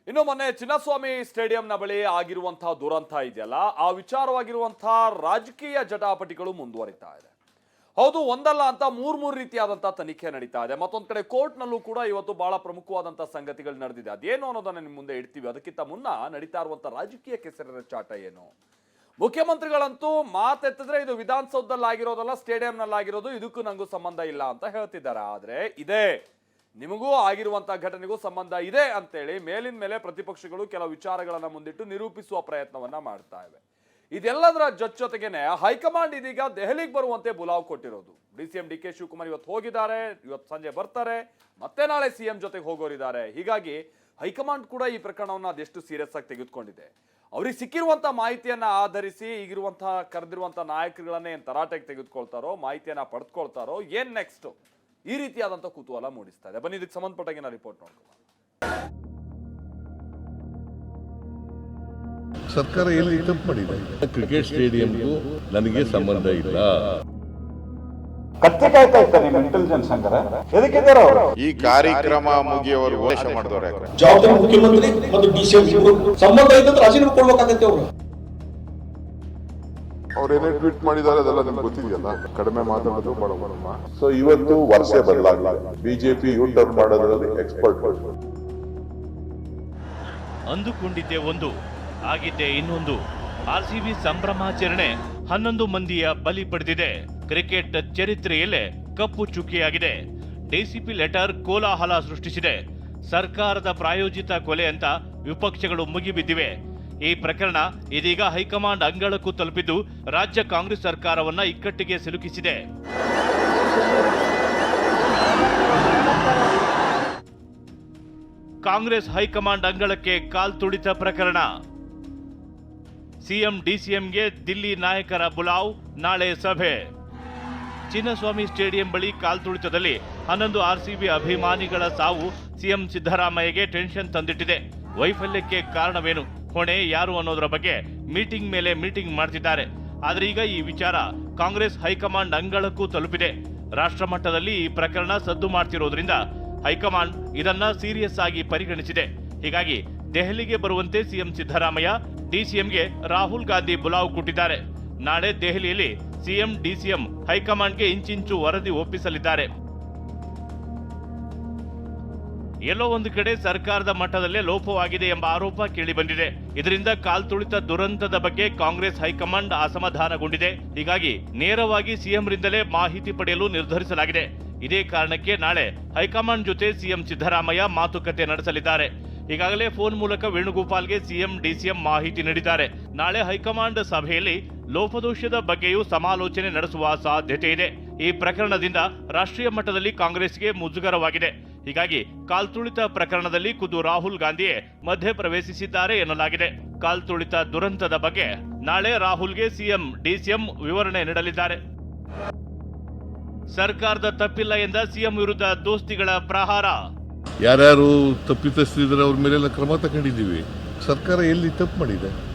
ಇನ್ನು ಮೊನ್ನೆ ಚಿನ್ನಸ್ವಾಮಿ ಸ್ಟೇಡಿಯಂನ ಬಳಿ ಆಗಿರುವಂತಹ ದುರಂತ ಇದೆಯಲ್ಲ, ಆ ವಿಚಾರವಾಗಿರುವಂತಹ ರಾಜಕೀಯ ಜಟಾಪಟಿಗಳು ಮುಂದುವರಿತಾ ಇದೆ. ಹೌದು, ಒಂದಲ್ಲ ಅಂತ ಮೂರು ರೀತಿಯಾದಂತಹ ತನಿಖೆ ನಡೀತಾ ಇದೆ. ಮತ್ತೊಂದು ಕಡೆ ಕೋರ್ಟ್ನಲ್ಲೂ ಕೂಡ ಇವತ್ತು ಬಹಳ ಪ್ರಮುಖವಾದಂತಹ ಸಂಗತಿಗಳು ನಡೆದಿದೆ. ಅದೇನು ಅನ್ನೋದನ್ನ ನಿಮ್ಮ ಮುಂದೆ ಇಡ್ತೀವಿ. ಅದಕ್ಕಿಂತ ಮುನ್ನ ನಡೀತಾ ಇರುವಂತಹ ರಾಜಕೀಯ ಕೆಸರಿನ ಚಾಟ ಏನು? ಮುಖ್ಯಮಂತ್ರಿಗಳಂತೂ ಮಾತೆತ್ತಿದ್ರೆ ಇದು ವಿಧಾನಸೌಧದಲ್ಲಿ ಆಗಿರೋದಲ್ಲ, ಸ್ಟೇಡಿಯಂನಲ್ಲಿ ಆಗಿರೋದು, ಇದಕ್ಕೂ ನಂಗೂ ಸಂಬಂಧ ಇಲ್ಲ ಅಂತ ಹೇಳ್ತಿದ್ದಾರೆ. ಆದ್ರೆ ಇದೇ ನಿಮಗೂ ಆಗಿರುವಂತಹ ಘಟನೆಗೂ ಸಂಬಂಧ ಇದೆ ಅಂತೇಳಿ ಮೇಲಿನ ಮೇಲೆ ಪ್ರತಿಪಕ್ಷಗಳು ಕೆಲವು ವಿಚಾರಗಳನ್ನ ಮುಂದಿಟ್ಟು ನಿರೂಪಿಸುವ ಪ್ರಯತ್ನವನ್ನ ಮಾಡ್ತಾ ಇವೆ. ಇದೆಲ್ಲದರ ಜೊತೆಗೇನೆ ಹೈಕಮಾಂಡ್ ಇದೀಗ ದೆಹಲಿಗೆ ಬರುವಂತೆ ಬುಲಾವ್ ಕೊಟ್ಟಿರೋದು. ಡಿಸಿಎಂ ಡಿ ಕೆ ಶಿವಕುಮಾರ್ ಇವತ್ತು ಹೋಗಿದ್ದಾರೆ, ಇವತ್ತು ಸಂಜೆ ಬರ್ತಾರೆ, ಮತ್ತೆ ನಾಳೆ ಸಿಎಂ ಜೊತೆಗೆ ಹೋಗೋರಿದ್ದಾರೆ. ಹೀಗಾಗಿ ಹೈಕಮಾಂಡ್ ಕೂಡ ಈ ಪ್ರಕರಣವನ್ನ ಅದೆಷ್ಟು ಸೀರಿಯಸ್ ಆಗಿ ತೆಗೆದುಕೊಂಡಿದೆ. ಅವ್ರಿಗೆ ಸಿಕ್ಕಿರುವಂತಹ ಮಾಹಿತಿಯನ್ನ ಆಧರಿಸಿ ಈಗಿರುವಂತಹ ಕರೆದಿರುವಂತಹ ನಾಯಕರುಗಳನ್ನೇ ಏನ್ ತರಾಟೆಗೆ ತೆಗೆದುಕೊಳ್ತಾರೋ, ಮಾಹಿತಿಯನ್ನ ಪಡೆದುಕೊಳ್ತಾರೋ, ಏನ್ ನೆಕ್ಸ್ಟ್, ಈ ರೀತಿಯಾದಂತಹ ಕುತೂಹಲ ಮೂಡಿಸ್ತಾ ಇದೆ. ಬನ್ನಿ ಇದಕ್ಕೆ ಸಂಬಂಧಪಟ್ಟಾಗ ರಿಪೋರ್ಟ್ ನೋಡ್ಕೊಳ್ಳೋಣ. ಸರ್ಕಾರ ಎಲ್ಲಿ ತಪ್ಪು ಮಾಡಿದೆ? ಕ್ರಿಕೆಟ್ ಸ್ಟೇಡಿಯಂಗೂ ನನಗೆ ಸಂಬಂಧ ಇಲ್ಲ. ಕತ್ತೆ ಕಾಯ್ತಾ ಇರ್ತಾರೆ ನಿಮ್ಮ ಇಂಟೆಲಿಜೆನ್ಸ್ ಹಂಗಾರೆ ಎದಕ್ಕಿದ್ದಾರೆ ಅವರು? ಈ ಕಾರ್ಯಕ್ರಮ ಮುಗಿಯೋವರೆಗೂ ಘೋಷ ಮಾಡಿದವ್ರೆ. ಜವಾಬ್ದಾರಿ ಮುಖ್ಯಮಂತ್ರಿ ಮತ್ತು ಡಿಸಿಎಂ ಸಂಬಂಧ ಇದ್ದಂದ್ರೆ ರಾಜೀನಾಮೆ ಕೊಡ್ಬೇಕಾಗತ್ತೆ ಅವರು. ಅವ್ರೇನೇ ಟ್ವೀಟ್ ಮಾಡಿದ್ದಾರೆ ಅದೆಲ್ಲ ನಿಮ್ಗೆ ಗೊತ್ತಿದೆಯಲ್ಲ. ಕಡಿಮೆ ಮಾತಾಡೋದು ಬಡವರಮ್ಮ. ಸೊ ಇವತ್ತು ವರ್ಷ ಬದಲಾಗಲ್ಲ. ಬಿಜೆಪಿ ಯೂ ಟರ್ನ್ ಮಾಡೋದ್ರಲ್ಲಿ ಎಕ್ಸ್ಪರ್ಟ್. ಅಂದುಕೊಂಡಿದ್ದೆ ಒಂದು, ಆಗಿದ್ದೆ ಇನ್ನೊಂದು. ಆರ್ಸಿಬಿ ಸಂಭ್ರಮಾಚರಣೆ 11 ಮಂದಿಯ ಬಲಿ ಪಡೆದಿದೆ. ಕ್ರಿಕೆಟ್ ಚರಿತ್ರೆಯಲ್ಲೇ ಕಪ್ಪು ಚುಕ್ಕಿಯಾಗಿದೆ. ಡಿಸಿಪಿ ಲೆಟರ್ ಕೋಲಾಹಲ ಸೃಷ್ಟಿಸಿದೆ. ಸರ್ಕಾರದ ಪ್ರಾಯೋಜಿತ ಕೊಲೆ ಅಂತ ವಿಪಕ್ಷಗಳು ಮುಗಿಬಿದ್ದಿವೆ. ಈ ಪ್ರಕರಣ ಇದೀಗ ಹೈಕಮಾಂಡ್ ಅಂಗಳಕ್ಕೂ ತಲುಪಿದ್ದು ರಾಜ್ಯ ಕಾಂಗ್ರೆಸ್ ಸರ್ಕಾರವನ್ನ ಇಕ್ಕಟ್ಟಿಗೆ ಸಿಲುಕಿಸಿದೆ. ಕಾಂಗ್ರೆಸ್ ಹೈಕಮಾಂಡ್ ಅಂಗಳಕ್ಕೆ ಕಾಲ್ತುಳಿತ ಪ್ರಕರಣ. ಸಿಎಂ ಡಿಸಿಎಂಗೆ ದಿಲ್ಲಿ ನಾಯಕರ ಬುಲಾವ್, ನಾಳೆ ಸಭೆ. ಚಿನ್ನಸ್ವಾಮಿ ಸ್ಟೇಡಿಯಂ ಬಳಿ ಕಾಲ್ತುಳಿತದಲ್ಲಿ 11 ಆರ್ಸಿಬಿ ಅಭಿಮಾನಿಗಳ ಸಾವು ಸಿಎಂ ಸಿದ್ದರಾಮಯ್ಯಗೆ ಟೆನ್ಷನ್ ತಂದಿಟ್ಟಿದೆ. ವೈಫಲ್ಯಕ್ಕೆ ಕಾರಣವೇನು, ಹೊಣೆ ಯಾರು ಅನ್ನೋದರ ಬಗ್ಗೆ ಮೀಟಿಂಗ್ ಮೇಲೆ ಮೀಟಿಂಗ್ ಮಾಡ್ತಿದ್ದಾರೆ. ಆದ್ರೆ ಈಗ ಈ ವಿಚಾರ ಕಾಂಗ್ರೆಸ್ ಹೈಕಮಾಂಡ್ ಅಂಗಳಕ್ಕೂ ತಲುಪಿದೆ. ರಾಷ್ಟ್ರ ಮಟ್ಟದಲ್ಲಿ ಈ ಪ್ರಕರಣ ಸದ್ದು ಮಾಡ್ತಿರೋದ್ರಿಂದ ಹೈಕಮಾಂಡ್ ಇದನ್ನ ಸೀರಿಯಸ್ ಆಗಿ ಪರಿಗಣಿಸಿದೆ. ಹೀಗಾಗಿ ದೆಹಲಿಗೆ ಬರುವಂತೆ ಸಿಎಂ ಸಿದ್ದರಾಮಯ್ಯ ಡಿಸಿಎಂಗೆ ರಾಹುಲ್ ಗಾಂಧಿ ಬುಲಾವ್ ಕೊಟ್ಟಿದ್ದಾರೆ. ನಾಳೆ ದೆಹಲಿಯಲ್ಲಿ ಸಿಎಂ ಡಿಸಿಎಂ ಹೈಕಮಾಂಡ್ಗೆ ಇಂಚಿಂಚು ವರದಿ ಒಪ್ಪಿಸಲಿದ್ದಾರೆ. ಎಲ್ಲೋ ಒಂದು ಕಡೆ ಸರ್ಕಾರದ ಮಟ್ಟದಲ್ಲೇ ಲೋಪವಾಗಿದೆ ಎಂಬ ಆರೋಪ ಕೇಳಿಬಂದಿದೆ. ಇದರಿಂದ ಕಾಲ್ತುಳಿತ ದುರಂತದ ಬಗ್ಗೆ ಕಾಂಗ್ರೆಸ್ ಹೈಕಮಾಂಡ್ ಅಸಮಾಧಾನಗೊಂಡಿದೆ. ಹೀಗಾಗಿ ನೇರವಾಗಿ ಸಿಎಂರಿಂದಲೇ ಮಾಹಿತಿ ಪಡೆಯಲು ನಿರ್ಧರಿಸಲಾಗಿದೆ. ಇದೇ ಕಾರಣಕ್ಕೆ ನಾಳೆ ಹೈಕಮಾಂಡ್ ಜೊತೆ ಸಿಎಂ ಸಿದ್ದರಾಮಯ್ಯ ಮಾತುಕತೆ ನಡೆಸಲಿದ್ದಾರೆ. ಈಗಾಗಲೇ ಫೋನ್ ಮೂಲಕ ವೇಣುಗೋಪಾಲ್ಗೆ ಸಿಎಂ ಡಿಸಿಎಂ ಮಾಹಿತಿ ನೀಡಿದ್ದಾರೆ. ನಾಳೆ ಹೈಕಮಾಂಡ್ ಸಭೆಯಲ್ಲಿ ಲೋಪದೋಷದ ಬಗ್ಗೆಯೂ ಸಮಾಲೋಚನೆ ನಡೆಸುವ ಸಾಧ್ಯತೆ ಇದೆ. ಈ ಪ್ರಕರಣದಿಂದ ರಾಷ್ಟ್ರೀಯ ಮಟ್ಟದಲ್ಲಿ ಕಾಂಗ್ರೆಸ್ಗೆ ಮುಜುಗರವಾಗಿದೆ. ಹೀಗಾಗಿ ಕಾಲ್ತುಳಿತ ಪ್ರಕರಣದಲ್ಲಿ ಖುದ್ದು ರಾಹುಲ್ ಗಾಂಧಿಯೇ ಮಧ್ಯ ಪ್ರವೇಶಿಸಿದ್ದಾರೆ ಎನ್ನಲಾಗಿದೆ. ಕಾಲ್ತುಳಿತ ದುರಂತದ ಬಗ್ಗೆ ನಾಳೆ ರಾಹುಲ್ಗೆ ಸಿಎಂ ಡಿಸಿಎಂ ವಿವರಣೆ ನೀಡಲಿದ್ದಾರೆ. ಸರ್ಕಾರದ ತಪ್ಪಿಲ್ಲ ಎಂದ ಸಿಎಂ ವಿರುದ್ಧ ದೋಸ್ತಿಗಳ ಪ್ರಹಾರ. ಯಾರ್ಯಾರು ತಪ್ಪಿತಸ್ಥರಿದ್ರೆ ಅವ್ರ ಮೇಲೆಲ್ಲ ಕ್ರಮ ತಗೊಂಡಿದ್ದೀವಿ. ಸರ್ಕಾರ ಎಲ್ಲಿ ತಪ್ಪು ಮಾಡಿದೆ?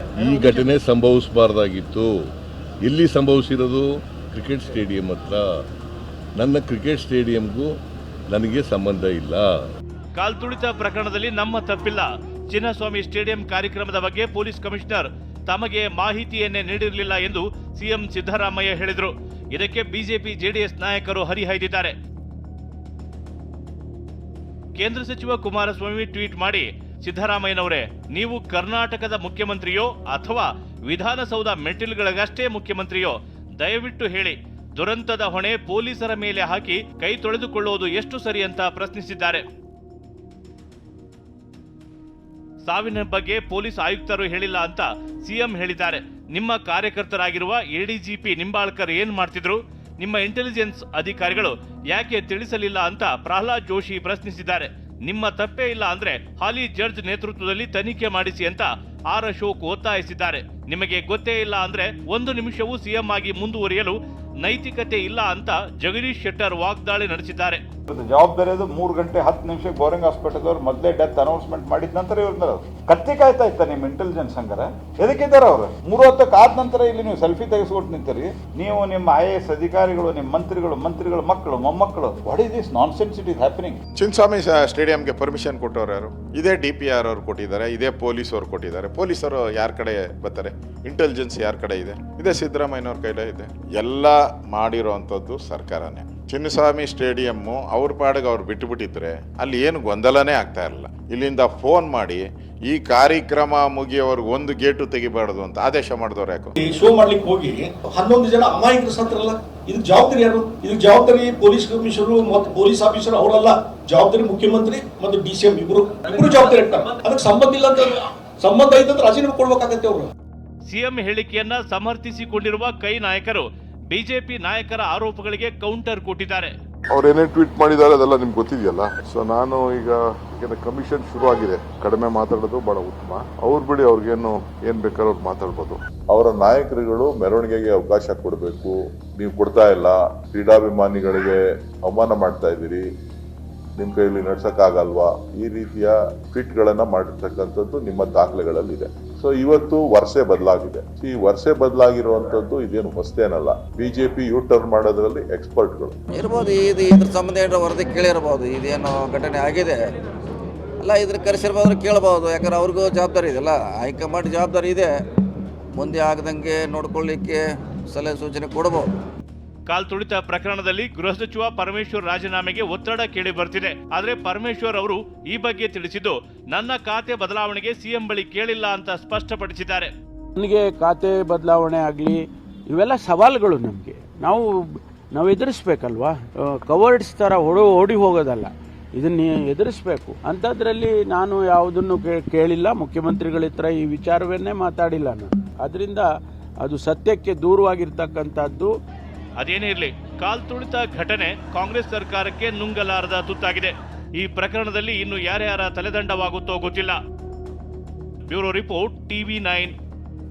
ಈ ಘಟನೆ ಸಂಭವಿಸಬಾರ್ದಾಗಿತ್ತು. ಎಲ್ಲಿ ಸಂಭವಿಸಿರೋದು? ಕ್ರಿಕೆಟ್ ಸ್ಟೇಡಿಯಂ ಹತ್ರ. ನನ್ನ ಕ್ರಿಕೆಟ್ ಸ್ಟೇಡಿಯಂಗೂ ನನಗೆ ಸಂಬಂಧ ಇಲ್ಲ. ಕಾಲ್ತುಳಿತ ಪ್ರಕರಣದಲ್ಲಿ ನಮ್ಮ ತಪ್ಪಿಲ್ಲ. ಚಿನ್ನಸ್ವಾಮಿ ಸ್ಟೇಡಿಯಂ ಕಾರ್ಯಕ್ರಮದ ಬಗ್ಗೆ ಪೊಲೀಸ್ ಕಮಿಷನರ್ ತಮಗೆ ಮಾಹಿತಿಯನ್ನೇ ನೀಡಿರಲಿಲ್ಲ ಎಂದು ಸಿಎಂ ಸಿದ್ದರಾಮಯ್ಯ ಹೇಳಿದರು. ಇದಕ್ಕೆ ಬಿಜೆಪಿ ಜೆಡಿಎಸ್ ನಾಯಕರು ಹರಿಹಾಯ್ದಿದ್ದಾರೆ. ಕೇಂದ್ರ ಸಚಿವ ಕುಮಾರಸ್ವಾಮಿ ಟ್ವೀಟ್ ಮಾಡಿ, ಸಿದ್ದರಾಮಯ್ಯನವರೇ, ನೀವು ಕರ್ನಾಟಕದ ಮುಖ್ಯಮಂತ್ರಿಯೋ ಅಥವಾ ವಿಧಾನಸೌಧ ಮೆಟ್ಟಿಲುಗಳಿಗಷ್ಟೇ ಮುಖ್ಯಮಂತ್ರಿಯೋ? ದಯವಿಟ್ಟು ಹೇಳಿ. ದುರಂತದ ಹೊಣೆ ಪೊಲೀಸರ ಮೇಲೆ ಹಾಕಿ ಕೈ ತೊಳೆದುಕೊಳ್ಳುವುದು ಎಷ್ಟು ಸರಿ ಅಂತ ಪ್ರಶ್ನಿಸಿದ್ದಾರೆ. ಸಾವಿನ ಬಗ್ಗೆ ಪೊಲೀಸ್ ಆಯುಕ್ತರು ಹೇಳಿಲ್ಲ ಅಂತ ಸಿಎಂ ಹೇಳಿದ್ದಾರೆ. ನಿಮ್ಮ ಕಾರ್ಯಕರ್ತರಾಗಿರುವ ಎಡಿಜಿಪಿ ನಿಂಬಾಳ್ಕರ್ ಏನ್ ಮಾಡ್ತಿದ್ರು? ನಿಮ್ಮ ಇಂಟೆಲಿಜೆನ್ಸ್ ಅಧಿಕಾರಿಗಳು ಯಾಕೆ ತಿಳಿಸಲಿಲ್ಲ ಅಂತ ಪ್ರಹ್ಲಾದ್ ಜೋಶಿ ಪ್ರಶ್ನಿಸಿದ್ದಾರೆ. ನಿಮ್ಮ ತಪ್ಪೇ ಇಲ್ಲ ಅಂದ್ರೆ ಹಾಲಿ ಜಡ್ಜ್ ನೇತೃತ್ವದಲ್ಲಿ ತನಿಖೆ ಮಾಡಿಸಿ ಅಂತ ಆರ್ ಅಶೋಕ್ ಒತ್ತಾಯಿಸಿದ್ದಾರೆ. ನಿಮಗೆ ಗೊತ್ತೇ ಇಲ್ಲ ಅಂದ್ರೆ 1 ನಿಮಿಷವೂ ಸಿಎಂ ಆಗಿ ಮುಂದುವರಿಯಲು ನೈತಿಕತೆ ಇಲ್ಲ ಅಂತ ಜಗದೀಶ್ ಶೆಟ್ಟರ್ ವಾಗ್ದಾಳಿ ನಡೆಸಿದ್ದಾರೆ. ಜವಾಬ್ದಾರಿ ಅದು 3 ಗಂಟೆ 10 ನಿಮಿಷಕ್ಕೆ ಬೋರಿಂಗ್ ಹಾಸ್ಪಿಟಲ್ ಅವ್ರು ಮೊದಲೇ ಡೆತ್ ಅನೌನ್ಸ್ಮೆಂಟ್ ಮಾಡಿದ ನಂತರ ಇವ್ರನ್ನ ಕತ್ತಿ ಕಾಯ್ತಾ ಇತ್ತ ನಿಮ್ಮ ಇಂಟೆಲಿಜೆನ್ಸ್ ಹಂಗಾರೆ ಎದಕ್ಕಿದ್ದಾರೆ ಅವರು 3 ಹೊತ್ತಕ್ಕೆ ಆದ ನಂತರ ಇಲ್ಲಿ ನೀವು ಸೆಲ್ಫಿ ತೆಗೆಸ್ಕೊಟ್ಟು ನಿಂತೀರಿ ನೀವು ನಿಮ್ಮ IAS ಅಧಿಕಾರಿಗಳು ನಿಮ್ಮ ಮಂತ್ರಿಗಳ ಮಕ್ಕಳು ಮೊಮ್ಮಕ್ಕಳು what is this nonsense it is happening Chinnaswamy ಸ್ಟೇಡಿಯಂಗೆ ಪರ್ಮಿಷನ್ ಕೊಟ್ಟವ್ರು ಯಾರು? ಇದೇ DPR ಅವ್ರು ಕೊಟ್ಟಿದ್ದಾರೆ, ಇದೇ ಪೊಲೀಸ್ ಅವ್ರು ಕೊಟ್ಟಿದ್ದಾರೆ. ಪೊಲೀಸರು ಯಾರ ಕಡೆ ಬರ್ತಾರೆ? ಇಂಟೆಲಿಜೆನ್ಸ್ ಯಾರ ಕಡೆ ಇದೆ? ಇದೇ ಸಿದ್ದರಾಮಯ್ಯನವ್ರ ಕೈಲೇ ಇದೆ. ಎಲ್ಲ ಮಾಡಿರೋವಂಥದ್ದು ಸರ್ಕಾರನೇ. ಚಿನ್ನಸ್ವಾಮಿ ಸ್ಟೇಡಿಯಮ್ಮು ಅವ್ರ ಪಾಡಿಗೆ ಅವ್ರು ಬಿಟ್ಟುಬಿಟ್ಟಿದ್ರೆ ಅಲ್ಲಿ ಏನು ಗೊಂದಲನೇ ಆಗ್ತಾ ಇರಲಿಲ್ಲ. ಇಲ್ಲಿಂದ ಫೋನ್ ಮಾಡಿ ಈ ಕಾರ್ಯಕ್ರಮ ಮುಗಿಯೋವರೆಗೂ ಒಂದು ಗೇಟು ತೆಗಿಬಾರ್ದು ಅಂತ ಆದೇಶ ಮಾಡಿದವ್ರು ಯಾಕೆ? ಈ ಶೋ ಮಾಡ್ಲಿಕ್ಕೆ ಹೋಗಿ 11 ಜನ ಅಮಾಯಕರು ಸತ್ರಲ್ಲ. ಇದಕ್ಕೆ ಜವಾಬ್ದಾರಿ ಯಾರು? ಇದಕ್ಕೆ ಜವಾಬ್ದಾರಿ ಪೊಲೀಸ್ ಕಮಿಷನರು ಮತ್ತು ಪೊಲೀಸ್ ಆಫೀಸರ್ ಅವರಲ್ಲ. ಜವಾಬ್ದಾರಿ ಮುಖ್ಯಮಂತ್ರಿ ಮತ್ತು DCM ಇಬ್ರು ಜವಾಬ್ದಾರಿ ಇರ್ತಾರೆ. ಅದಕ್ಕೆ ಸಂಬಂಧ ಇಲ್ಲ ಅಂತ, ಸಂಬಂಧ ಐತಂದ್ರೆ ರಾಜೀನಾಮೆ ಕೊಡ್ಬೇಕಾಗತ್ತೆ ಅವರು. ಸಿಎಂ ಹೇಳಿಕೆಯನ್ನ ಸಮರ್ಥಿಸಿಕೊಂಡಿರುವ ಕೈ ನಾಯಕರು ಬಿಜೆಪಿ ನಾಯಕರ ಆರೋಪಗಳಿಗೆ ಕೌಂಟರ್ ಕೊಟ್ಟಿದ್ದಾರೆ. ಅವ್ರು ಏನೇ ಟ್ವೀಟ್ ಮಾಡಿದ್ದಾರೆ ಅದೆಲ್ಲ ನಿಮ್ಗೆ ಗೊತ್ತಿದೆಯಲ್ಲ. ಸೊ ನಾನು ಈಗ ಕಮಿಷನ್ ಶುರು ಆಗಿದೆ, ಕಡಿಮೆ ಮಾತಾಡೋದು ಬಹಳ ಉತ್ತಮ. ಅವ್ರು ಬಿಡಿ, ಅವ್ರಿಗೇನು ಏನ್ ಬೇಕಾದ್ರೂ ಅವ್ರು ಮಾತಾಡ್ಬೋದು. ಅವರ ನಾಯಕರುಗಳು ಮೆರವಣಿಗೆಗೆ ಅವಕಾಶ ಕೊಡಬೇಕು. ನೀವು ಕೊಡ್ತಾ ಇಲ್ಲ, ಕ್ರೀಡಾಭಿಮಾನಿಗಳಿಗೆ ಅವಮಾನ ಮಾಡ್ತಾ ಇದ್ದೀರಿ, ನಿಮ್ ಕೈಯಲ್ಲಿ ನಡ್ಸಕ್ಕಾಗಲ್ವಾ, ಈ ರೀತಿಯ ಟ್ವೀಟ್ಗಳನ್ನ ಮಾಡಿರ್ತಕ್ಕಂಥದ್ದು ನಿಮ್ಮ ದಾಖಲೆಗಳಲ್ಲಿದೆ. ಸೊ ಇವತ್ತು ವರ್ಷೆ ಬದಲಾಗಿದೆ. ಈ ವರ್ಷೆ ಬದಲಾಗಿರುವಂತದ್ದು ಇದೇನು ಹೊಸತೇನಲ್ಲ. ಬಿಜೆಪಿ ಟರ್ನ್ ಮಾಡೋದ್ರಲ್ಲಿ ಎಕ್ಸ್ಪರ್ಟ್ಗಳು ಇರ್ಬೋದು. ಇದ್ರ ಸಂಬಂಧ ಏನಾರ ವರದಿ ಕೇಳಿರ್ಬೋದು, ಇದೇನು ಘಟನೆ ಆಗಿದೆ ಅಲ್ಲ, ಇದ್ರ ಕರೆಸಿರ್ಬೋದು, ಕೇಳ್ಬೋದು. ಯಾಕಂದ್ರೆ ಅವ್ರಿಗೂ ಜವಾಬ್ದಾರಿ ಇದೆಯಲ್ಲ, ಹೈಕಮಾಂಡ್ ಜವಾಬ್ದಾರಿ ಇದೆ. ಮುಂದೆ ಆಗದಂಗೆ ನೋಡ್ಕೊಳ್ಳಿಕ್ಕೆ ಸಲಹೆ ಸೂಚನೆ ಕೊಡ್ಬೋದು. ಕಾಲ್ತುಳಿತ ಪ್ರಕರಣದಲ್ಲಿ ಗೃಹ ಸಚಿವ ಪರಮೇಶ್ವರ್ ರಾಜೀನಾಮೆಗೆ ಒತ್ತಡ ಕೇಳಿ ಬರ್ತಿದೆ. ಆದರೆ ಪರಮೇಶ್ವರ್ ಅವರು ಈ ಬಗ್ಗೆ ತಿಳಿಸಿದ್ದು, ನನ್ನ ಖಾತೆ ಬದಲಾವಣೆಗೆ ಸಿಎಂ ಬಳಿ ಕೇಳಿಲ್ಲ ಅಂತ ಸ್ಪಷ್ಟಪಡಿಸಿದ್ದಾರೆ. ನನಗೆ ಖಾತೆ ಬದಲಾವಣೆ ಆಗಲಿ ಇವೆಲ್ಲ ಸವಾಲುಗಳು ನಮಗೆ, ನಾವು ಎದುರಿಸ್ಬೇಕಲ್ವಾ. ಕವರ್ಡ್ಸ್ ಥರ ಓಡಿ ಹೋಗೋದಲ್ಲ, ಇದನ್ನ ಎದುರಿಸ್ಬೇಕು. ಅಂಥದ್ರಲ್ಲಿ ನಾನು ಯಾವುದನ್ನು ಕೇಳಿಲ್ಲ, ಮುಖ್ಯಮಂತ್ರಿಗಳ ಹತ್ರ ಈ ವಿಚಾರವನ್ನೇ ಮಾತಾಡಿಲ್ಲ ನಾನು. ಅದರಿಂದ ಅದು ಸತ್ಯಕ್ಕೆ ದೂರವಾಗಿರ್ತಕ್ಕಂಥದ್ದು. ಅದೇನೇ ಇರಲಿ, ಕಾಲ್ತುಳಿತ ಘಟನೆ ಕಾಂಗ್ರೆಸ್ ಸರ್ಕಾರಕ್ಕೆ ನುಂಗಲಾರದ ತುತ್ತಾಗಿದೆ. ಈ ಪ್ರಕರಣದಲ್ಲಿ ಇನ್ನು ಯಾರ್ಯಾರ ತಲೆದಂಡವಾಗುತ್ತೋ ಗೊತ್ತಿಲ್ಲ. Bureau report, TV9.